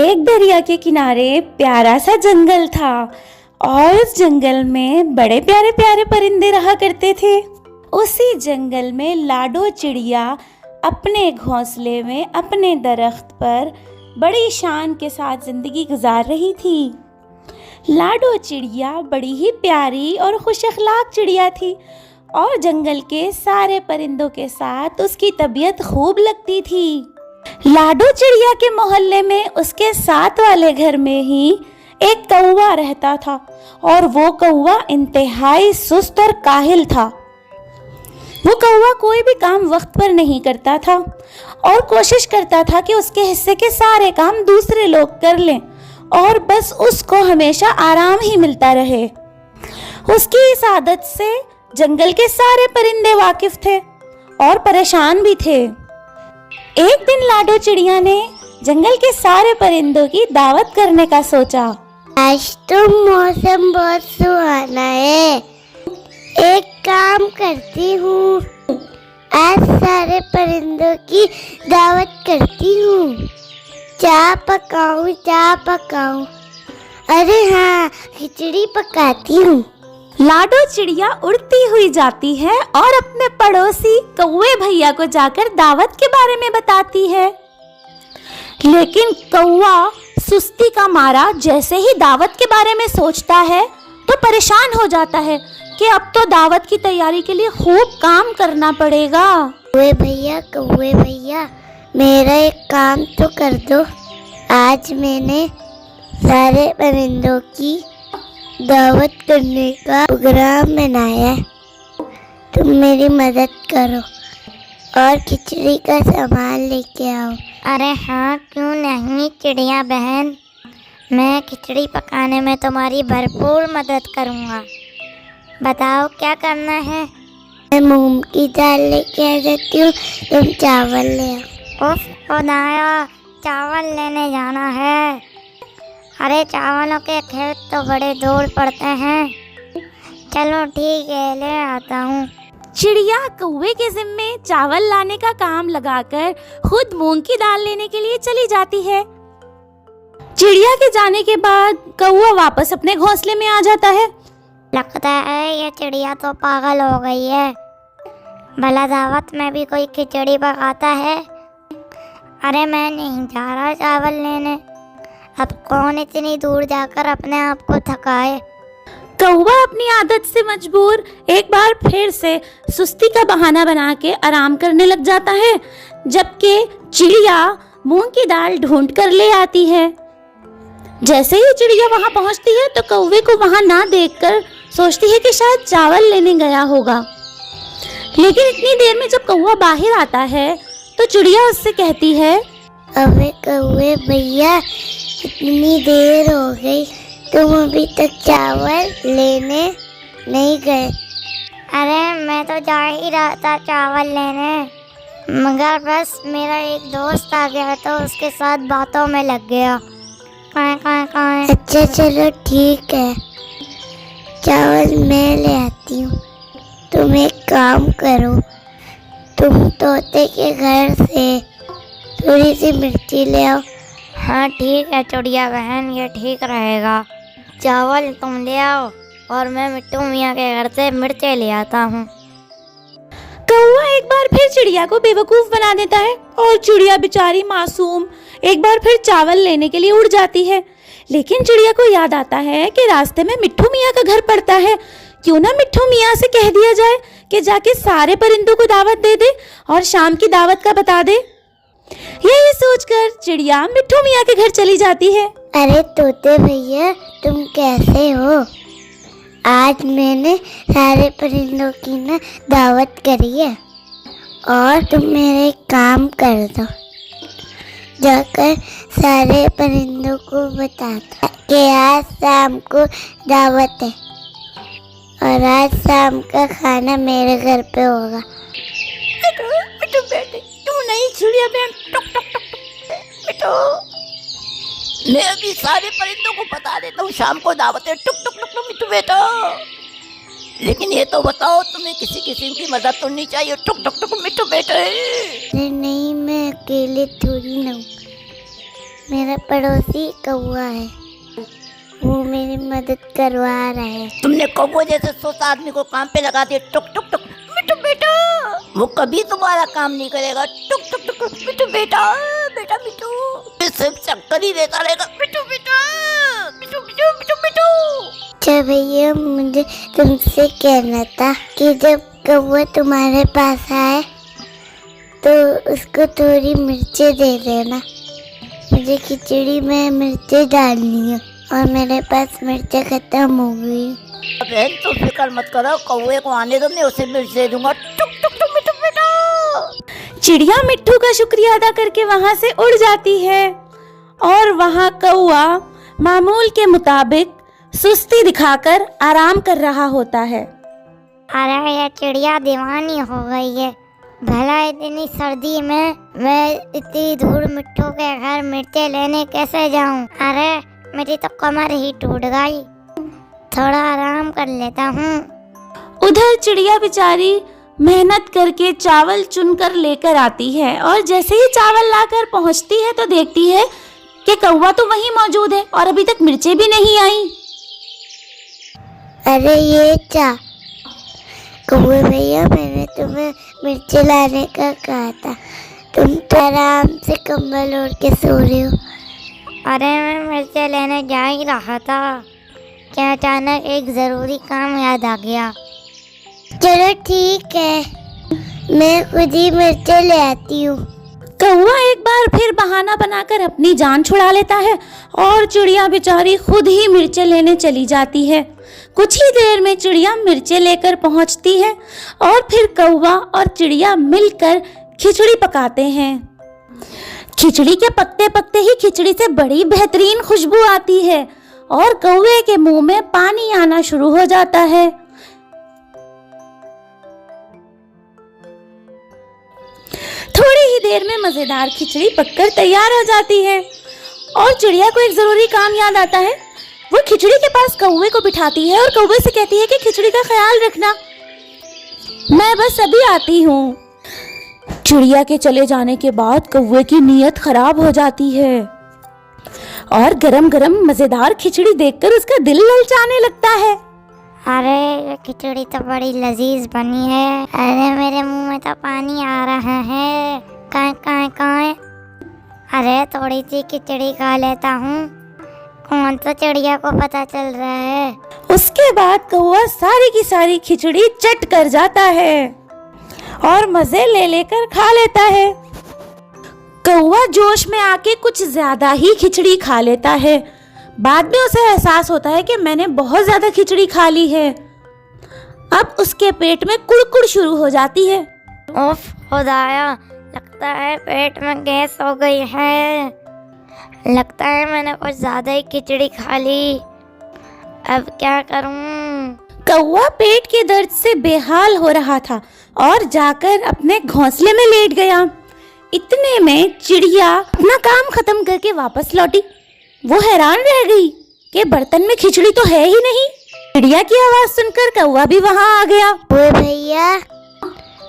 एक दरिया के किनारे प्यारा सा जंगल था और उस जंगल में बड़े प्यारे प्यारे परिंदे रहा करते थे। उसी जंगल में लाडो चिड़िया अपने घोंसले में अपने दरख्त पर बड़ी शान के साथ जिंदगी गुजार रही थी। लाडो चिड़िया बड़ी ही प्यारी और खुश अखलाक चिड़िया थी और जंगल के सारे परिंदों के साथ उसकी तबीयत खूब लगती थी। लाडो चिड़िया के मोहल्ले में उसके साथ वाले घर में ही एक कौवा रहता था और वो कौवा इंतहाई सुस्त और काहिल था। वो कौवा कोई भी काम वक्त पर नहीं करता था और कोशिश करता था कि उसके हिस्से के सारे काम दूसरे लोग कर लें और बस उसको हमेशा आराम ही मिलता रहे। उसकी इस आदत से जंगल के सारे परिंदे वाकिफ थे और परेशान भी थे। एक दिन लाडो चिड़िया ने जंगल के सारे परिंदों की दावत करने का सोचा। आज तो मौसम बहुत सुहाना है, एक काम करती हूँ, आज सारे परिंदों की दावत करती हूँ। चाय पकाऊं। अरे हाँ, खिचड़ी पकाती हूँ। लाडो चिड़िया उड़ती हुई जाती है और अपने पड़ोसी कौवे भैया को जाकर दावत के बारे में बताती है। लेकिन कौवा सुस्ती का मारा जैसे ही दावत के बारे में सोचता है तो परेशान हो जाता है कि अब तो दावत की तैयारी के लिए खूब काम करना पड़ेगा। कौवे भैया, मेरा एक काम तो कर दो। आज मैंने सारे परिंदों की दावत करने का प्रोग्राम बनाया है, तुम मेरी मदद करो और खिचड़ी का सामान लेके आओ। अरे हाँ, क्यों नहीं चिड़िया बहन, मैं खिचड़ी पकाने में तुम्हारी भरपूर मदद करूँगा। बताओ क्या करना है। मैं मूंग की दाल लेके आ जाती हूँ, तुम चावल ले आओ। उफ खुदाया, चावल लेने जाना है। अरे चावलों के खेत तो बड़े दूर पड़ते हैं। चलो ठीक है, ले आता हूँ। चिड़िया कौवे के जिम्मे चावल लाने का काम लगाकर खुद मूंग की दाल लेने के लिए चली जाती है। चिड़िया के जाने के बाद कौवा वापस अपने घोंसले में आ जाता है। लगता है ये चिड़िया तो पागल हो गई है, भला दावत में भी कोई खिचड़ी पकाता है। अरे मैं नहीं जा रहा चावल लेने, अब कौन इतनी दूर जाकर अपने आप को थकाए। कौवा अपनी आदत से मजबूर एक बार फिर से सुस्ती का बहाना बना के आराम करने लग जाता है, जबकि चिड़िया मूंग की दाल ढूंढ कर ले आती है। जैसे ही चिड़िया वहां पहुंचती है तो कौवे को वहां ना देखकर सोचती है कि शायद चावल लेने गया होगा। लेकिन इतनी देर में जब कौवा बाहर आता है तो चिड़िया उससे कहती है, अबे कौवे भैया, इतनी देर हो गई, तुम अभी तक चावल लेने नहीं गए। अरे मैं तो जा ही रहा था चावल लेने, मगर बस मेरा एक दोस्त आ गया तो उसके साथ बातों में लग गया। कहाँ अच्छा चलो ठीक है, चावल मैं ले आती हूँ। तुम एक काम करो, तुम तोते के घर से थोड़ी सी मिर्ची ले आओ। हाँ ठीक है चिड़िया बहन, ये ठीक रहेगा। चावल तुम ले आओ और मैं मिट्टू मियाँ के घर से मिर्चें ले आता हूँ। कौवा एक बार फिर चिड़िया को बेवकूफ बना देता है और चिड़िया बेचारी मासूम एक बार फिर चावल लेने के लिए उड़ जाती है। लेकिन चिड़िया को याद आता है कि रास्ते में मिट्टू मियाँ का घर पड़ता है। क्यों ना मिट्टू मियाँ से कह दिया जाए कि जाके सारे परिंदों को दावत दे दे और शाम की दावत का बता दे। यही सोचकर चिड़िया मिट्टू मियाँ के घर चली जाती है। अरे तोते भैया, तुम कैसे हो? आज मैंने सारे परिंदों की ना दावत करी है और तुम मेरे काम कर दो, जाकर सारे परिंदों को बताता कि आज शाम को दावत है और आज शाम का खाना मेरे घर पे होगा। बेटे, तू नहीं चिड़िया बहन, टुक टुक टुक बेटो, मैं अभी सारे परिंदों को बता देता हूँ शाम को दावत है। टुक टुक टुक टुक मिट्टू बेटा, लेकिन ये तो बताओ तुम्हें किसी किस्म की मदद तो नहीं चाहिए। टुक टुक टुक मिट्टू बेटा। नहीं, मैं अकेले थोड़ी ना हूँ, मेरा पड़ोसी कौवा है, वो मेरी मदद करवा रहा है। तुमने कौवे जैसे सोच आदमी को काम पे लगा दिया, टुक टुक टुक मिठू बेटा, वो कभी तुम्हारा काम नहीं करेगा। टुक टुक टुक मिठू बेटा, बेटा मिठू, सिर्फ चक्कर ही देता रहेगा। मिठू बेटा, मिठू मिठू मिठू मिठू। अच्छा भैया, मुझे तुमसे कहना था कि जब कौवा तुम्हारे पास आए तो उसको थोड़ी मिर्चें दे देना। मुझे खिचड़ी में मिर्चें डालनी है और मेरे पास मिर्चें खत्म हो गई। बहन तो फिक्र मत करो, कौवे को आने दो, मैं उसे मिर्च दे दूंगा। टुक टुक टुक मिठू बेटा। चिड़िया मिट्ठू का शुक्रिया अदा करके वहाँ से उड़ जाती है और वहाँ कौवा मामूल के मुताबिक सुस्ती दिखाकर आराम कर रहा होता है। अरे ये चिड़िया दीवानी हो गई है। भला इतनी सर्दी में मैं इतनी दूर मिट्टू के घर मिर्चें लेने कैसे जाऊं? अरे मेरी तो कमर ही टूट गई, थोड़ा आराम कर लेता हूँ। उधर चिड़िया बेचारी मेहनत करके चावल चुनकर लेकर आती है और जैसे ही चावल लाकर पहुँचती है तो देखती है कि कौवा तो वहीं मौजूद है और अभी तक मिर्चें भी नहीं आई। अरे ये क्या कौवे भैया, मैंने तुम्हें मिर्ची लाने का कहा था, तुम तो आराम से कंबल ओढ़ के सो रहे हो। अरे मैं मिर्चें लेने जा ही रहा था कि अचानक एक ज़रूरी काम याद आ गया। चलो ठीक है, मैं खुद ही मिर्चें ले आती हूँ। कौवा एक बार फिर बहाना बनाकर अपनी जान छुड़ा लेता है और चिड़िया बेचारी खुद ही मिर्चें लेने चली जाती है। कुछ ही देर में चिड़िया मिर्चें लेकर पहुंचती है और फिर कौवा और चिड़िया मिलकर खिचड़ी पकाते हैं। खिचड़ी के पकते पकते ही खिचड़ी से बड़ी बेहतरीन खुशबू आती है और कौवे के मुंह में पानी आना शुरू हो जाता है। थोड़ी ही देर में मजेदार खिचड़ी पककर तैयार हो जाती है और चिड़िया को एक जरूरी काम याद आता है। वो खिचड़ी के पास कौवे को बिठाती है और कौवे से कहती है कि खिचड़ी का ख्याल रखना, मैं बस अभी आती हूँ। चिड़िया के चले जाने के बाद कौवे की नीयत खराब हो जाती है और गरम गरम मजेदार खिचड़ी देखकर उसका दिल ललचाने लगता है। अरे ये खिचड़ी तो बड़ी लजीज बनी है। अरे मेरे मुंह में तो पानी आ रहा है। काए काए काए। अरे थोड़ी सी खिचड़ी खा लेता हूँ, कौन सा चिड़िया को पता चल रहा है। उसके बाद कौवा सारी की सारी खिचड़ी चट कर जाता है और मजे ले लेकर खा लेता है। कौवा जोश में आके कुछ ज्यादा ही खिचड़ी खा लेता है। बाद में उसे एहसास होता है कि मैंने बहुत ज्यादा खिचड़ी खा ली है। अब उसके पेट में कुड़कुड़ शुरू हो जाती है। उफ खुदाया, लगता है पेट में गैस हो गई है। लगता है मैंने कुछ ज्यादा ही खिचड़ी खा ली। अब क्या करूं? कौवा पेट के दर्द से बेहाल हो रहा था और जाकर अपने घोंसले में लेट गया। इतने में चिड़िया अपना काम खत्म करके वापस लौटी। वो हैरान रह गई कि बर्तन में खिचड़ी तो है ही नहीं। चिड़िया की आवाज सुनकर कौवा भी वहां आ गया। ओए भैया,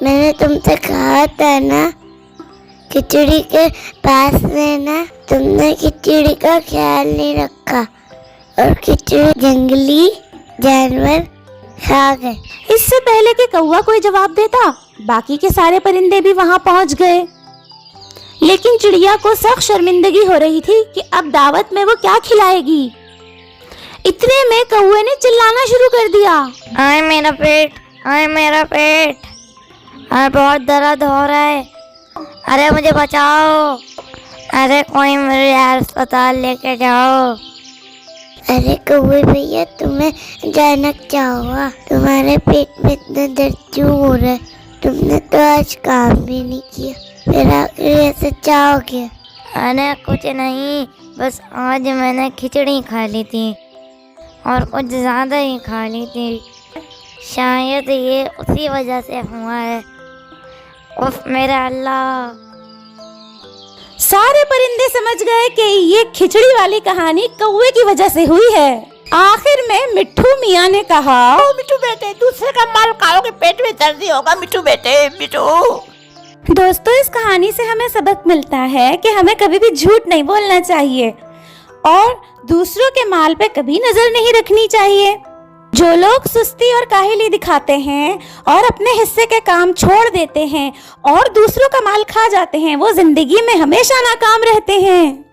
मैंने तुमसे कहा था ना खिचड़ी के पास रहना, तुमने खिचड़ी का ख्याल नहीं रखा और खिचड़ी जंगली जानवर खा गए। इससे पहले कि कौवा कोई जवाब देता, बाकी के सारे परिंदे भी वहां पहुंच गए। लेकिन चिड़िया को सख्त शर्मिंदगी हो रही थी कि अब दावत में वो क्या खिलाएगी। इतने में कौवे ने चिल्लाना शुरू कर दिया। आए मेरा पेट, आए मेरा पेट, अरे बहुत दर्द हो रहा है। अरे मुझे बचाओ, अरे कोई मेरे अस्पताल लेके जाओ। अरे कौवे भैया, तुम्हें अचानक क्या हुआ? तुम्हारे पेट में इतना दर्द क्यों हो रहा है? तुमने तो आज काम भी नहीं किया, फिर आखिर ऐसे क्या हो गया? अरे कुछ नहीं, बस आज मैंने खिचड़ी खा ली थी और कुछ ज़्यादा ही खा ली थी। शायद ये उसी वजह से हुआ है। उफ मेरा अल्लाह। सारे परिंदे समझ गए कि ये खिचड़ी वाली कहानी कौवे की वजह से हुई है। आखिर में मिट्ठू मियाँ ने कहा, ओ मिठू बेटे, दूसरे का माल खाओगे पेट में दर्द होगा। मिठू बेटे, मिठू दोस्तों, इस कहानी से हमें सबक मिलता है कि हमें कभी भी झूठ नहीं बोलना चाहिए और दूसरों के माल पे कभी नजर नहीं रखनी चाहिए। जो लोग सुस्ती और काहिली दिखाते हैं और अपने हिस्से के काम छोड़ देते हैं और दूसरों का माल खा जाते हैं, वो जिंदगी में हमेशा नाकाम रहते हैं।